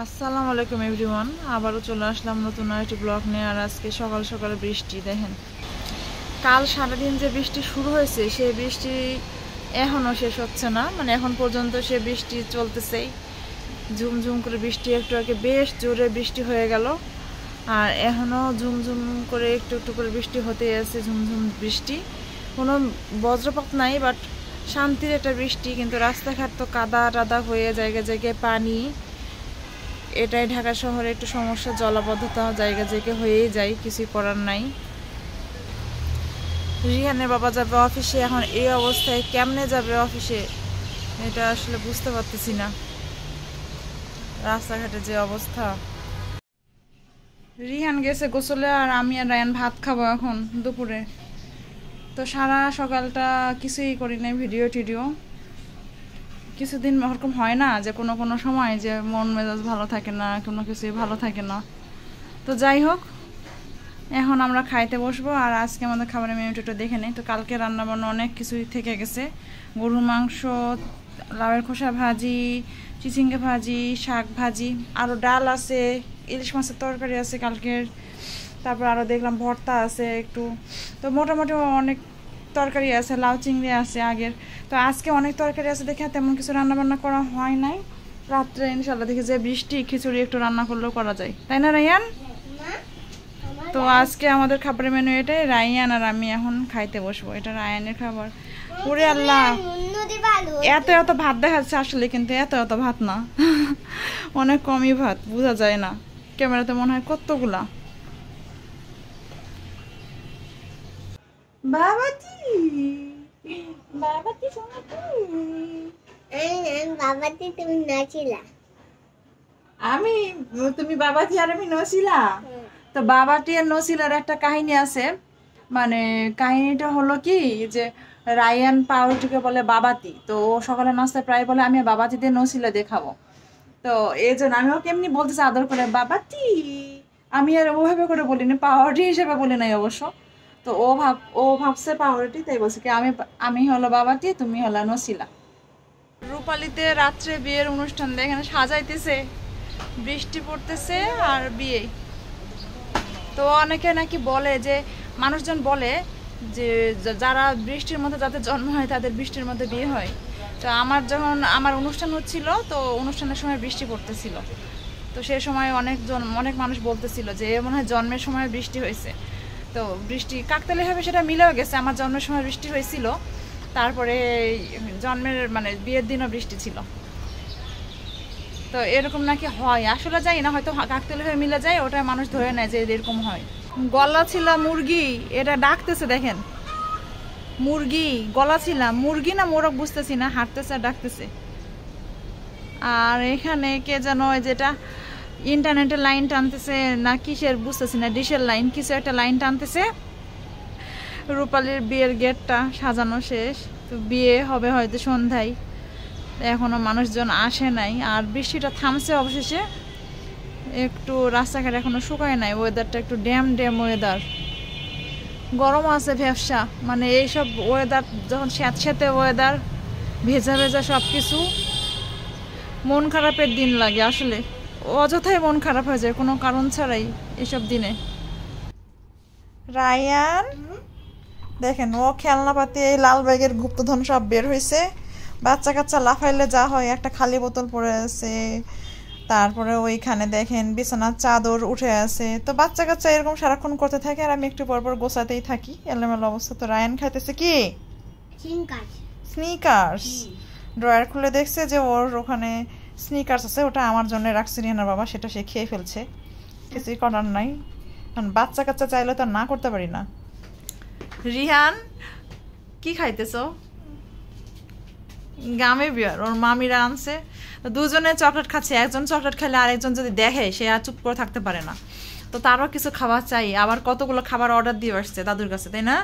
আসসালামু আলাইকুম এভরিওয়ান, আবারও চলে আসলাম নতুন আরেকটি ব্লগ নিয়ে। আর আজকে সকাল সকালে বৃষ্টি দেখেন। কাল সারাদিন যে বৃষ্টি শুরু হয়েছে সেই বৃষ্টি এখনও শেষ হচ্ছে না, মানে এখন পর্যন্ত সে বৃষ্টি চলতেছেই। ঝুমঝুম করে বৃষ্টি একটু আগে বেশ জোরে বৃষ্টি হয়ে গেল, আর এখনও ঝুমঝুম করে একটু একটু করে বৃষ্টি হতে আছে। ঝুমঝুম বৃষ্টি, কোনো বজ্রপাত নাই, বাট শান্তির একটা বৃষ্টি। কিন্তু রাস্তাঘাট তো কাদা টাদা হয়ে জায়গায় জায়গায় পানি। এটাই ঢাকা শহরে একটু সমস্যা, জলাবদ্ধতা জায়গা জায়গায় হয়েই যায়, কিছুই করার নাই। রিহানের বাবা যাবে অফিসে, এখন এই অবস্থায় কেমনে যাবে অফিসে এটা আসলে বুঝতে পারতেছি না, রাস্তাঘাটে যে অবস্থা। রিহান গেছে গোসলে, আর আমি আর রায়ান ভাত খাবো এখন দুপুরে। তো সারা সকালটা কিছুই করি নাই, ভিডিও টিডিও। কিছুদিন ওরকম হয় না যে কোনো কোনো সময় যে মন মেজাজ ভালো থাকে না, কোনো কিছুই ভালো থাকে না। তো যাই হোক, এখন আমরা খাইতে বসবো। আর আজকে আমাদের খাবারের মেনুটা দেখে নেই। তো কালকে রান্নাবান্না অনেক কিছুই থেকে গেছে। গরুর মাংস, লাউয়ের খোসা ভাজি, চিচিঙ্গা ভাজি, শাক ভাজি, আরও ডাল আছে, ইলিশ মাছের তরকারি আছে কালকের। তারপর আরও দেখলাম ভর্তা আছে একটু। তো মোটামুটি অনেক তরকারি আছে, লাউ চিংড়ি আছে আগের। তো আজকে অনেক তরকারি আছে দেখে তেমন কিছু রান্নাবান্না করা হয় নাই। রাত্রে ইনশাল্লাহ দেখি যে বৃষ্টি, খিচুড়ি একটু রান্না করলেও করা যায়, তাই না রায়ান? তো আজকে আমাদের খাবারের মেনু এটাই। রায়ান আর আমি এখন খাইতে বসবো, এটা রায়ানের খাবার। ওরে আল্লাহ, এত এত ভাত দেখাচ্ছে আসলে, কিন্তু এত এত ভাত না, অনেক কমই ভাত, বোঝা যায় না ক্যামেরাতে, মনে হয় কতগুলা। বাবাজি, বাবাজি শোনা বাবাজি তুমি নাচিলা। আমি, তুমি বাবাজি আর আমি নছিলা। তো বাবাটি আর নছিলার একটা কাহিনী আছে। মানে কাহিনীটা হলো কি, যে রায়ান পাউরুটিকে বলে বাবাতি। তো ও সকালে নাস্তায় প্রায় বলে আমি বাবাতি দিয়ে নছিলা দিয়ে খাবো। তো এই জন্য আমি ওকে এমনি বলতেছি আদর করে বাবাতি। আমি আর ওভাবে করে বলিনি, পাউরুটি হিসেবে বলি নাই অবশ্য। তো ও ভাবছে পাউরুটি, তাই বলছে কি আমি আমি হলো বাবাতি, তুমি হলো নছিলা। রূপালীতে রাত্রে বিয়ের অনুষ্ঠান এখানে সাজাইতেছে, বৃষ্টি পড়তেছে আর বিয়ে। তো অনেকে নাকি বলে যে, মানুষজন বলে যে যারা বৃষ্টির মধ্যে যাদের জন্ম হয় তাদের বৃষ্টির মধ্যে বিয়ে হয়। তো আমার যখন আমার অনুষ্ঠান হচ্ছিল, তো অনুষ্ঠানের সময় বৃষ্টি পড়তেছিল। তো সেই সময় অনেক মানুষ বলতেছিল যে মনে হয় জন্মের সময় বৃষ্টি হয়েছে। তো বৃষ্টি কাকতালীয়ভাবে সেটা মিলেও গেছে, আমার জন্মের সময় বৃষ্টি হয়েছিল, তারপরে জন্মের মানে বিয়ের দিনও বৃষ্টি ছিল। তো এরকম নাকি হয়, আসলে যাই না, হয়তো কাকতালীয়ভাবে মিলে যায়, ওটা মানুষ ধরে নেয় যে এরকম হয়। গলা ছিল মুরগি, এটা ডাকতেছে দেখেন, মুরগি গলা ছিল মুরগি না মোরগ বুঝতেছি না, হাঁটতেছে আর ডাকতেছে। আর এখানে কে যেন যেটা ইন্টারনেটের লাইন টানতেছে না কিসের বুঝতেছি না, ডিশের লাইন কিছু একটা লাইন টানতেছে। রূপালীর বিয়ের গেটটা সাজানো শেষ, তো বিয়ে হবে হয়তো সন্ধ্যায়, এখনো মানুষজন আসে নাই। আর বৃষ্টিটা থামছে অবশেষে, একটু রাস্তাঘাট এখনো শুকায় নাই, ওয়েদারটা একটু ড্যাম ওয়েদার, গরম আছে ভ্যাবসা। মানে এইসব ওয়েদার যখন স্যাঁতস্যাঁতে ওয়েদার, ভেজা ভেজা সব কিছু, মন খারাপের দিন লাগে আসলে, অযথাই মন খারাপ হয়ে যায় কোনো কারণ ছাড়াই এসব দিনে। রায়ান দেখেন, ও খেলনাপাতি এই লাল ব্যাগের গুপ্তধন সব বের হয়েছে। বাচ্চা কাচ্চা লাফাইলে যা হয়, একটা খালি বোতল পড়ে আছে। তারপরে ওইখানে দেখেন বিছানার চাদর উঠে আছে। তো বাচ্চা কাচ্চা এরকম সারাক্ষণ করতে থাকে, আর আমি একটু পরপর গোছাতেই থাকি, এলোমেলো অবস্থা। তো রায়ান খাইতেছে কি স্নিকার্স। ড্রয়ার খুলে দেখছে যে ওর ওখানে স্নিকার্স আছে, ওটা আমার জন্য রাখছি রিহানার বাবা, সেটা সে খেয়ে ফেলছে, কিছুই করার নাই। কারণ বাচ্চা কাচ্চা চাইলে তো না করতে পারি না। রিহান কি খাইতেছ? গামে বিয়ার ওর মামিরা আনছে, দুজনে চকলেট খাচ্ছে। একজন চকলেট খেলে আরেকজন যদি দেখে, সে আর চুপ করে থাকতে পারে না। তো তারও কিছু খাবার চাই, আবার কতগুলো খাবার অর্ডার দিয়ে আসছে দাদুর কাছে, তাই না?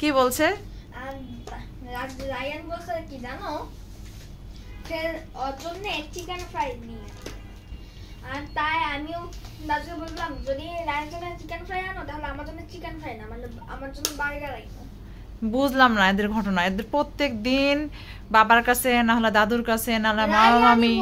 কি বলছে? রায়ান বলছে কি জানো, ওর জন্য চিকেন ফ্রাই নিয়ে, আর তাই আমিও দাদুকে বললাম যদি রায়ান জন্য চিকেন ফ্রাই আনো, তাহলে আমার জন্য চিকেন ফ্রাই না, মানে আমার জন্য বার্গার আনো। বুঝলাম না এদের ঘটনা। এদের প্রত্যেক দিন বাবার কাছে, না হলে দাদুর কাছে, না হলে মামা মামি,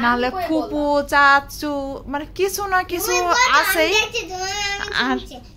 না হলে ফুপু চাচু, মানে কিছু না কিছু আছেই। আর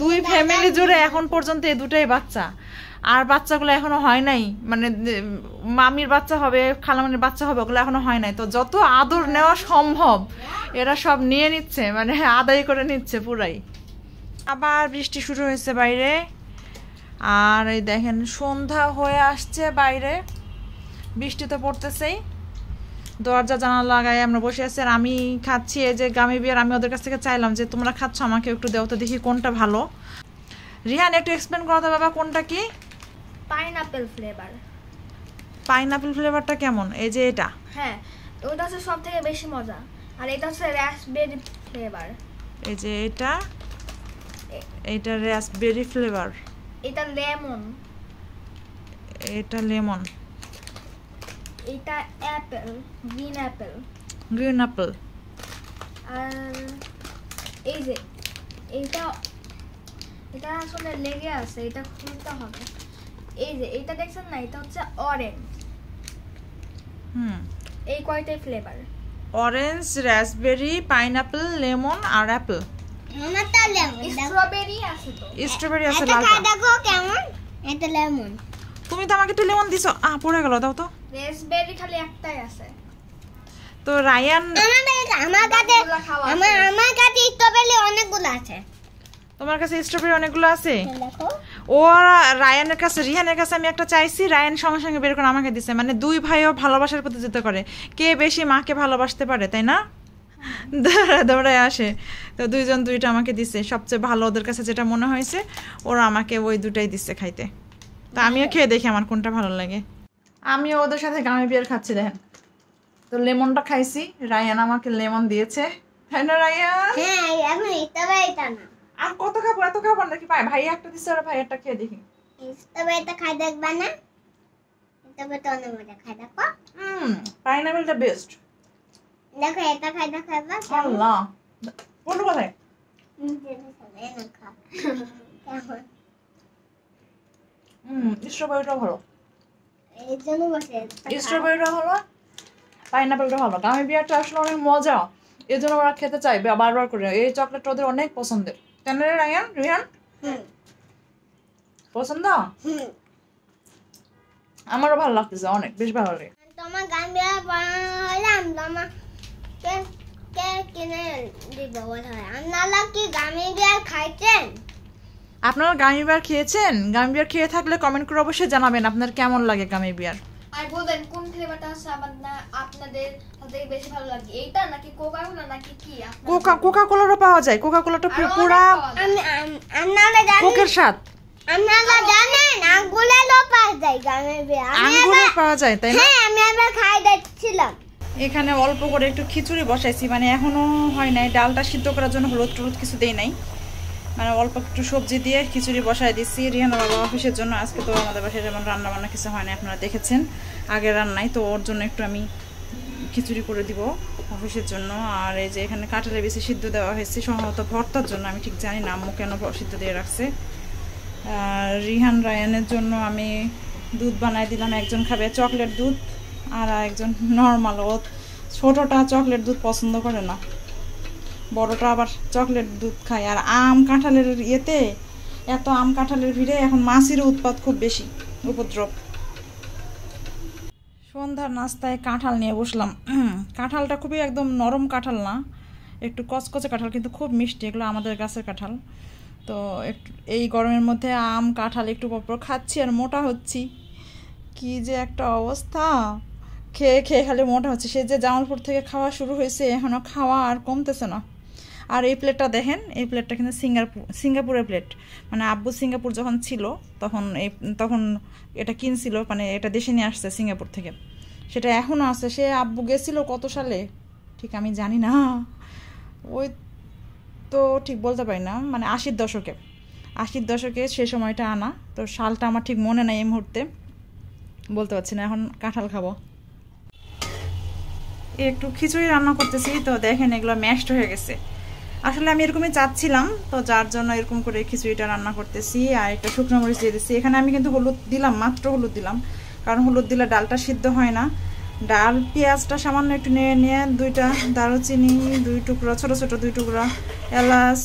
দুই ফ্যামিলি জুড়ে এখন পর্যন্ত এই দুটাই বাচ্চা, আর বাচ্চাগুলো এখনো হয় নাই, মানে মামির বাচ্চা হবে, খালামণির বাচ্চা হবে, ওগুলো এখনো হয় নাই। তো যত আদর নেওয়া সম্ভব এরা সব নিয়ে নিচ্ছে, মানে আদায় করে নিচ্ছে পুরাই। আবার বৃষ্টি শুরু হয়েছে বাইরে, আর এই দেখেন সন্ধ্যা হয়ে আসছে, বাইরে বৃষ্টি তো পড়তেছেই। দরজা জানালা লাগাই আমরা বসে আছি, আর আমি খাচ্ছি এই যে গামি বিয়ার। আমি ওদের কাছ থেকে চাইলাম যে তোমরা খাচ্ছ, আমাকে একটু দেও তো দেখি কোনটা ভালো। রিহান একটু এক্সপ্লেন করো তো বাবা, কোনটা কি? Pineapple flavour. পাইনাপেল ফ্লেভারটা কেমন? এই যে এটা, হ্যাঁ ওটা হচ্ছে সব থেকে বেশি মজা, আর এটা হচ্ছে রাসবেরি ফ্লেভার। এই যে এটা, এটা রাসবেরি ফ্লেভার, এটা লেমন, এটা লেমন, এটা apple, green apple. Green apple. আর এই যে এইটা, এটা আসলে লেগে আছে, এটা খুলতে হবে। এই যে এটা দেখছেন না, এটা হচ্ছে অরেঞ্জ। এই কয়টাই flavour, orange, raspberry, pineapple, lemon আর অ্যাপল। আমারটা লেমন, স্ট্রবেরি আছে তো, স্ট্রবেরি আছে লালটা। দেখো কেমন, এটা লেমন। তুমি তো আমাকে একটু লেমন দিছো, পড়ে গেল, দাও তো। রাসবেরি খালি একটাই আছে। তো রায়ান, আমার কাছে স্ট্রবেরি অনেকগুলো আছে। তোমার কাছে স্ট্রবেরি অনেকগুলো আছে? দেখো, ও রায়ানের কাছে, রিহানের কাছে আমি একটা চাইছি, রায়ান সঙ্গে সঙ্গে বের করে আমাকে দিছে। মানে দুই ভাইও ভালোবাসার প্রতিযোগিতা করে, কে বেশি মাকে ভালোবাসতে পারে, তাই না? দৌড়ায় আসে। তো দুইজন দুইটা আমাকে দিছে, সবচেয়ে ভালো ওদের কাছে যেটা মনে হয়েছে ওরা আমাকে ওই দুটাই দিচ্ছে খাইতে। তো আমিও খেয়ে দেখি আমার কোনটা ভালো লাগে। আমিও ওদের সাথে গামি বিয়ার খাচ্ছি, দেখেন। তো লেমনটা খাইছি, রায়ান আমাকে লেমন দিয়েছে, তাই না রায়ান? হ্যাঁ এখন স্ট্রবেরিটা না। আর কত খাবো, এত খাবো নাকি? ভাই একটা দিচ্ছে, ওরা ভাই একটা খেয়ে দেখি। স্ট্রবেরিটা খাই দেখবা না? স্ট্রবেরিটা অনেক মজা, খাই দেখো। পাইনাপেলটা বেস্ট। দেখো এটা খাই দেখো একবার। আল্লাহ, কোনটা কোথায়? স্ট্রবেরিটা ভালো, এই জন্য বসে স্ট্রবেরিটা ভালো, পাইনাপেলটা ভালো। গামি বিয়ারটা আসলে অনেক মজা, এই জন্য ওরা খেতে চাই বারবার করে। এই চকলেটটা ওদের অনেক পছন্দের, কেন রে রায়ান? রিহান পছন্দ? আমারও ভালো লাগতেছে, অনেক বেশ ভালো লাগে। তোমার গান বিয়ার বানালাম, তোমার কে কে কিনে দিব বলো? আপনারা কি গামি বিয়ার খাইছেন? আপনারা গামি বিয়ার খেয়েছেন? গামি বিয়ার খেয়ে থাকলে কমেন্ট করে অবশ্যই জানাবেন আপনার কেমন লাগে গামি বিয়ার। আর বলবেন কোন ফ্লেভারটা আছে আপনাদের সবথেকে বেশি ভালো লাগে, এইটা নাকি কোকা কোলা নাকি কি? কোকা কোলারও পাওয়া যায়, কোকা কোলাটা পুরা আপনারা জানেন কোকের স্বাদ। আপনারা জানেন আঙ্গুরেরও পাওয়া যায় গামি বিয়ার। আঙ্গুরও পাওয়া যায়, তাই না? হ্যাঁ আমি আবার খাই দেখছিলাম। এখানে অল্প করে একটু খিচুড়ি বসাইছি, মানে এখনো হয় নাই। ডালটা সিদ্ধ করার জন্য হলুদ টলুদ কিছু দেই নাই, মানে অল্প একটু সবজি দিয়ে খিচুড়ি বসাই দিচ্ছি রিহানা বাবা অফিসের জন্য। আজকে তো আমাদের বাসায় যেমন রান্না বান্না কিছু হয় না, আপনারা দেখেছেন আগের রান্নায়, তো ওর জন্য একটু আমি খিচুড়ি করে দিব অফিসের জন্য। আর এই যে এখানে কাঁঠালের বেশি সিদ্ধ দেওয়া হয়েছে, সম্ভবত ভর্তার জন্য, আমি ঠিক জানি না আম্মু কেন সিদ্ধ দিয়ে রাখছে। আর রিহান রায়ানের জন্য আমি দুধ বানাই দিলাম, একজন খাবে চকলেট দুধ আর একজন নর্মাল। ও ছোটোটা চকলেট দুধ পছন্দ করে না, বড়টা আবার চকলেট দুধ খায়। আর আম কাঁঠালের ইয়েতে, এত আম কাঁঠালের ভিড়ে এখন মাছির উৎপাত খুব বেশি, উপদ্রব। সন্ধ্যার নাস্তায় কাঁঠাল নিয়ে বসলাম। কাঁঠালটা খুবই একদম নরম কাঁঠাল না, একটু কচকচে কাঁঠাল, কিন্তু খুব মিষ্টি। এগুলো আমাদের গাছের কাঁঠাল। তো একটু এই গরমের মধ্যে আম কাঁঠাল একটু পর খাচ্ছি আর মোটা হচ্ছি। কি যে একটা অবস্থা, খেয়ে খেয়ে খালি মোটা হচ্ছে। সে যে জামালপুর থেকে খাওয়া শুরু হয়েছে, এখনও খাওয়া আর কমতেছে না। আর এই প্লেটটা দেখেন, এই প্লেটটা কিন্তু সিঙ্গাপুরের প্লেট। মানে আব্বু সিঙ্গাপুর যখন ছিল তখন এটা কিনছিল, মানে এটা দেশে নিয়ে আসছে সিঙ্গাপুর থেকে। সেটা এখনও আছে। সে আব্বু গেছিল কত সালে ঠিক আমি জানি না, ওই তো ঠিক বলতে পারি না, মানে 80-র দশকে সে সময়টা আনা। তো সালটা আমার ঠিক মনে নাই এই মুহূর্তে, বলতে পারছি না। এখন কাঁঠাল খাবো, একটু খিচুড়ি রান্না করতেছি। তো দেখেন এগুলো ম্যাশড হয়ে গেছে, আসলে আমি এরকমই চাচ্ছিলাম, তো যার জন্য এরকম করে খিচুড়িটা রান্না করতেছি। আর একটা শুকনো মরিচ দিয়ে দিচ্ছি। এখানে আমি কিন্তু হলুদ দিলাম, মাত্র হলুদ দিলাম, কারণ হলুদ দিলে ডালটা সিদ্ধ হয় না। ডাল পেঁয়াজটা সামান্য একটু নেড়ে নিয়ে 2টা দারুচিনি, 2 টুকরা ছোট ছোট 2 টুকরা এলাচ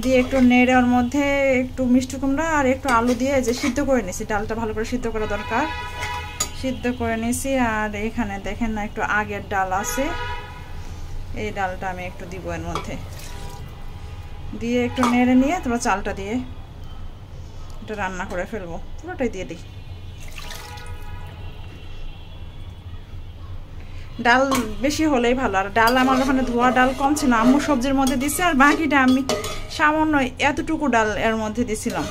দিয়ে একটু নেড়ে ওর মধ্যে একটু মিষ্টি কুমড়া আর একটু আলু দিয়ে যে সিদ্ধ করে নিয়েছি। ডালটা ভালো করে সিদ্ধ করা দরকার, সিদ্ধ করে নিয়েছি। আর এখানে দেখেন না একটু আগের ডাল আছে, এই ডালটা আমি একটু দিব এর মধ্যে, দিয়ে একটু নেড়ে নিয়ে তারপর চালটা দিয়ে এটা রান্না করে ফেলবো। পুরোটাই দিয়ে দিই। ডাল বেশি হলেই ভালো। আর ডাল আমার ওখানে ধোয়া ডাল কম ছিল, আম্মু সবজির মধ্যে দিচ্ছে, আর বাকিটা আমি সামান্য এতটুকু ডাল এর মধ্যে দিছিলাম।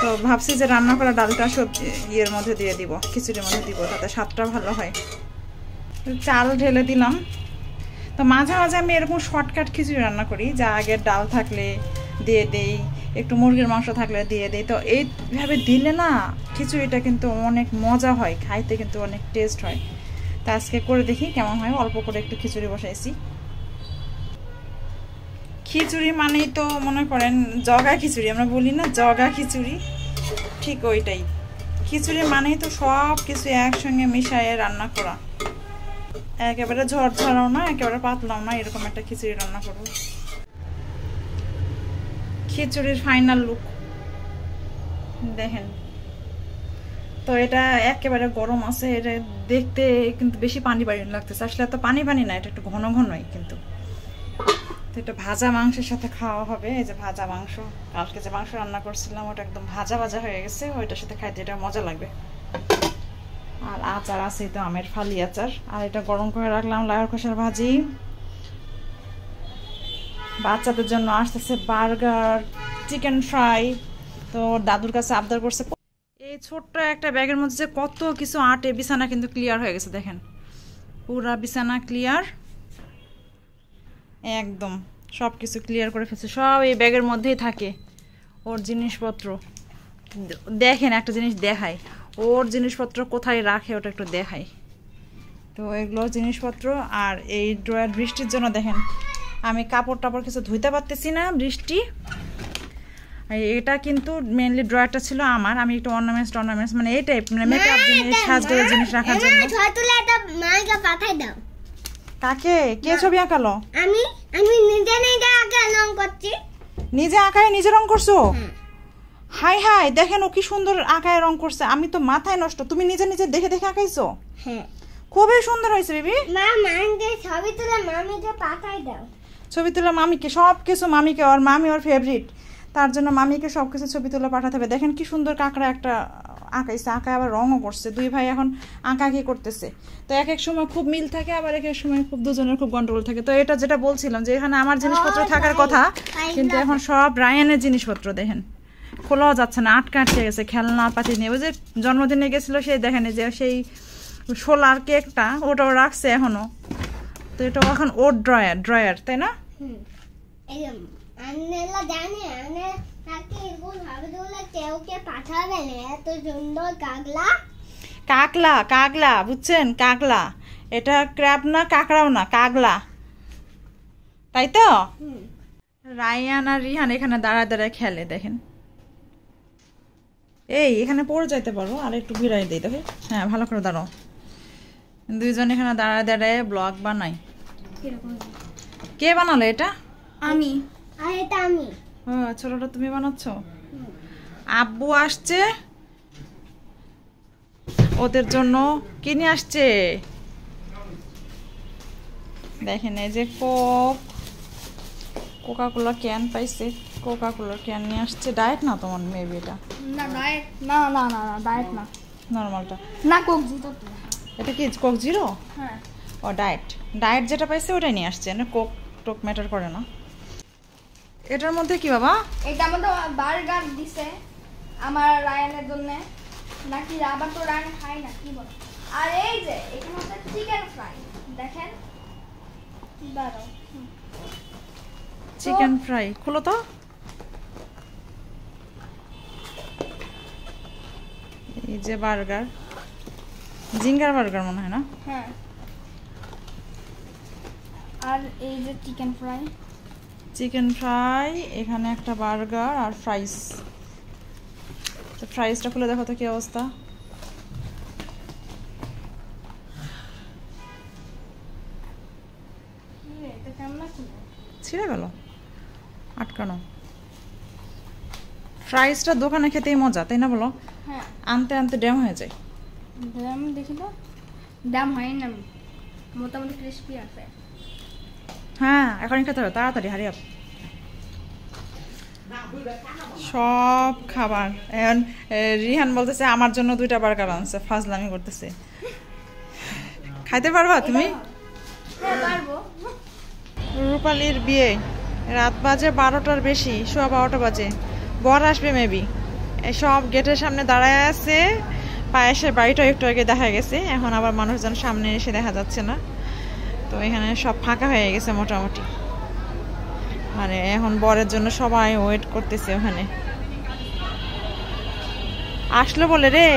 তো ভাবছি যে রান্না করা ডালটা সবজি ইয়ের মধ্যে দিয়ে দিব, খিচুড়ির মধ্যে দিব, তাতে স্বাদটা ভালো হয়। চাল ঢেলে দিলাম। তো মাঝে মাঝে আমি এরকম শর্টকাট খিচুড়ি রান্না করি, যা আগের ডাল থাকলে দিয়ে দেই, একটু মুরগির মাংস থাকলে দিয়ে দেই। তো এইভাবে দিলে না খিচুড়িটা কিন্তু অনেক মজা হয়, খাইতে কিন্তু অনেক টেস্ট হয়। তা আজকে করে দেখি কেমন হয়। অল্প করে একটু খিচুড়ি বসাইছি। খিচুড়ি মানেই তো মনে করেন জগা খিচুড়ি, আমরা বলি না জগা খিচুড়ি, ঠিক ওইটাই। খিচুড়ি মানেই তো সব কিছু একসঙ্গে মিশাইয়ে রান্না করা, একেবারে ঝরঝরাও না একেবারে পাতলাও না, এরকম একটা খিচুড়ি রান্না করব। খিচুড়ির ফাইনাল লুক দেখেন। তো এটা একেবারে গরম আছে, এটা দেখতে কিন্তু বেশি পানি পানি লাগতেছে। আসলে এত পানি পানি না, এটা একটু ঘন ঘনই কিন্তু। তো এটা ভাজা মাংসের সাথে খাওয়া হবে। এই যে ভাজা মাংস, কালকে যে মাংস রান্না করছিলাম ওটা একদম ভাজা ভাজা হয়ে গেছে, ওইটার সাথে খাইতে এটা মজা লাগবে। আর আচার আছে তো, আমের ফালি আচার। আর এটা গরম করে রাখলাম লাউয়ের খোসার ভাজি। বাচ্চাদের জন্য আসতেছে বার্গার, চিকেন ফ্রাই। তো দাদুর কাছে আবদার করছে। এই ছোট্ট একটা ব্যাগের মধ্যে যে কত কিছু আটে, বিছানা কিন্তু ক্লিয়ার হয়ে গেছে দেখেন, পুরা বিছানা ক্লিয়ার, একদম সব কিছু ক্লিয়ার করে ফেলছে। সব এই ব্যাগের মধ্যেই থাকে ওর জিনিসপত্র। দেখেন একটা জিনিস দেখাই, ওর জিনিসপত্র কোথায় রাখে ওটা একটু দেখাই। তো এগুলো জিনিসপত্র। আর এই ড্রয়ার বৃষ্টির জন্য দেখেন আমি কাপড় টাপড় কিছু ধুইতে পারতেছি না, বৃষ্টি। এটা কিন্তু মেইনলি ড্রয়ারটা ছিল আমার, আমি একটু অর্নামেন্টস মানে এই টাইপ মানে মেকআপ জিনিস, সাজগোজের জিনিস রাখার জন্য। কাকে কে ছবি আঁকালো? আমি নিজে নিজে আঁকা রং করছি। নিজে আঁকায় নিজে রং করছো? হাই হাই, দেখেন ও কি সুন্দর আঁকায় রং করছে। আমি তো মাথায় নষ্ট, তুমি নিজে নিজে দেখে দেখে আঁকাইছো? হ্যাঁ, খুবই সুন্দর হয়েছে বেবি। মা মাকে ছবি তুলে মামিকে পাঠাই দাও। ছবি তুলে মামিকে, সব কিছু মামিকে, ওর মামি ওর ফেভারিট, তার জন্য মামিকে সব কিছু ছবি তুলে পাঠাতে হবে। দেখেন কি সুন্দর কাঁকড়া একটা আঁকাইছে, আঁকায় আবার রঙও করছে। দুই ভাই এখন আঁকাকি করতেছে। তো এক এক সময় খুব মিল থাকে, আবার এক এক সময় খুব দুজনের খুব গন্ডগোল থাকে। তো এটা যেটা বলছিলাম যে এখানে আমার জিনিসপত্র থাকার কথা, কিন্তু এখন সব রায়ানের জিনিসপত্র দেখেন খোলাও যাচ্ছে না, আটকে আটকে গেছে। খেলনা পাতি নিয়ে ওই যে জন্মদিনে গেছিলো সেই দেখেন যে সেই শোলার কেকটা ওটাও রাখছে এখনো। তো এটাও এখন ওর ড্রয়ার তাই না? কাকলা, কাকলা বুঝছেন, কাকলা। এটা ক্র্যাব না, কাকড়াও না, কাকলা, তাই তো? রায়ান আর রিহান এখানে দাঁড়ায় দাঁড়ায় খেলে দেখেন। এই এখানে পড়ে যাইতে পারো, আর একটু ঘিরাই দিই দেখে। হ্যাঁ ভালো করে দাঁড়াও। দুইজন এখানে দাঁড়ায় দাঁড়ায় ব্লগ বানাই। কে বানালো এটা? আমি। আর এটা আমি। ও ছোটটা তুমি বানাচ্ছো? আব্বু আসছে, ওদের জন্য কিনে আসছে। দেখেন এই যে কোকা কোলা ক্যান পাইছে, কোকা কোলার ক্যান নিয়ে আসছে। ডায়েট না তোমার মেবি এটা? না ডায়েট না, না না না ডায়েট না, নরমালটা না কোক জিরো। এটা কি কোক জিরো? হ্যাঁ। ও ডায়েট যেটা পাইছে ওটাই নিয়ে আসছে, না কোক টোক ম্যাটার করে না। এটার মধ্যে কি বাবা? এটার মধ্যে বার্গার দিছে আমার রায়ানের জন্য, নাকি আবার তো রায়ান খাই না কি বল। আর এই যে এখানে হচ্ছে চিকেন ফ্রাই, দেখেন দাঁড়াও, চিকেন ফ্রাই খোলো তো। এই যে বার্গার, জিঙ্গার বার্গার মনে হয় না? হ্যাঁ। আর এই যে চিকেন ফ্রাই, চিকেন ফ্রাই, এখানে একটা বার্গার আর ফ্রাইস। তো ফ্রাইসটা খুলে দেখো তো কি অবস্থা। ছিঁড়ে গেল, আটকানো। ফ্রাইসটা দোকানে খেতেই মজা, তাই না বলো? হ্যাঁ, আনতে আনতে ড্যাম হয়ে যায়। দাম দেখি তো, দাম হয় না, মোটামুটি ক্রিস্পি আছে। হ্যাঁ, এখনই খেতে হবে, তাড়াতাড়ি হারি আপ। সব খাবার এখন রিহান বলতেছে আমার জন্য 2টা বার্গার আনছে, ফাজলামি করতেছে। খাইতে পারবা তুমি? হ্যাঁ পারবো। রূপালীর বিয়ে, রাত বাজে 12টার বেশি, 12:15 বাজে। বর আসবে মেবি। সব গেটের সামনে দাঁড়ায় আছে। পায়েসের বাড়িটা একটু আগে দেখা গেছে, এখন আবার মানুষজন সামনে এসে দেখা যাচ্ছে না। তো এখানে সব ফাঁকা হয়ে গেছে মোটামুটি, মানে এখন বরের জন্য সবাই ওয়েট করতেছে ওখানে। আসলো বলে রে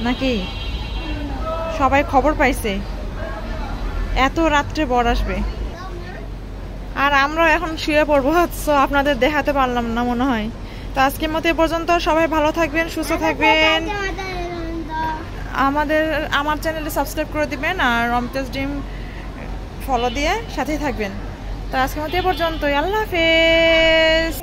নাকি সবাই খবর পাইছে এত রাত্রে বর আসবে, আর আমরা এখন শুয়ে পড়বো। সো আপনাদের দেখাতে পারলাম না মনে হয়। তো আজকের মতো এ পর্যন্ত। সবাই ভালো থাকবেন, সুস্থ থাকবেন। আমার চ্যানেলে সাবস্ক্রাইব করে দিবেন আর রমতেজ ড্রিম ফলো দিয়ে সাথেই থাকবেন। তো আজকের মতো এ পর্যন্তই। আল্লাহ হাফেজ।